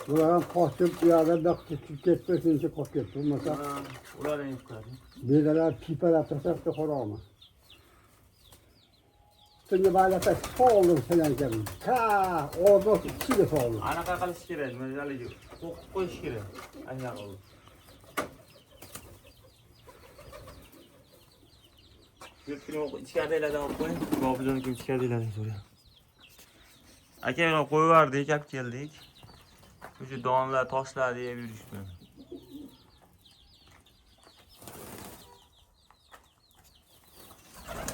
Bulardan koşup bir yerde baktık ketmesin koşup bulmasa. Ular en yukarı. Birdeler pipeler taşak da korama. Şimdi böyle pek soğudum senin gelin. Ta orada çile soğudum. Anaqa qilish kerak, mazali qo'qib qo'yish kerak. Anaqa oldu. Yurtni ichkaridagilardan olib qo'ying. Bobijonikim ichkaridagilardan so'rayman. Aka, mana qo'yverdik, olib keldik. O'sha donlar, toshlar yeb yurishdi.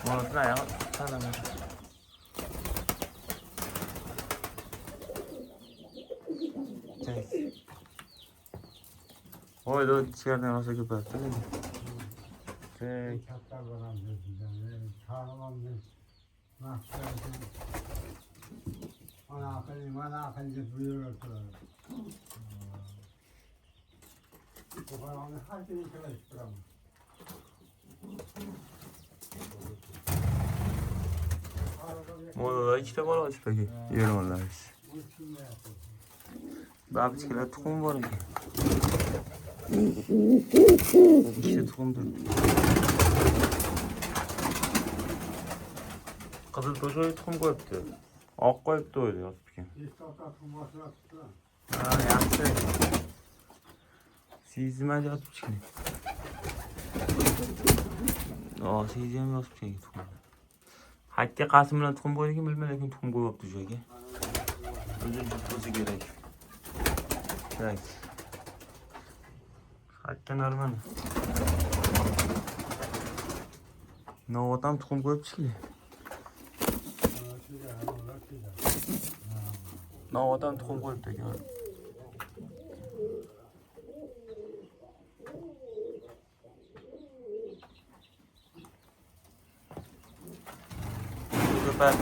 Mana shuni ayol tanamadi. Oy, do ichkaridan olsa ko'payibdi. Katlar bana dediler. Kahraman bir mahkemesi. Ana akıllı buyuruyor. Bu kahramanı her şeyi çalıştıramam. Mo'da ikkita bola ochpagi. Yeronlarimiz. Babichkalar tuxum bor ekan. İkita tuxum turibdi. Qizil to'shoy tuxum qo'yibdi. Oq qo'yibdi o'zi yotib ekan. Ha, yaxshi. Sezmadi yotib chiqdi. Siz ham yotib chiqdi tuxum. Hakka qasim bilan tuxum qo'ygan bilmayman, lekin tuxum qo'yibdi joyga. O'zi kerak. Kerak. Hakka normal. Novatam tuxum qo'yib chiqdi. Novatam tuxum qo'yibdi ekan. Ko'payib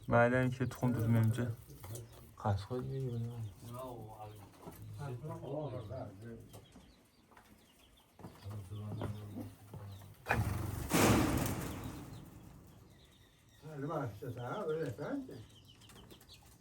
Maydan ikkita tuxum turmenimcha. Qashiq qo'yib Hadi başla sana öyle sen.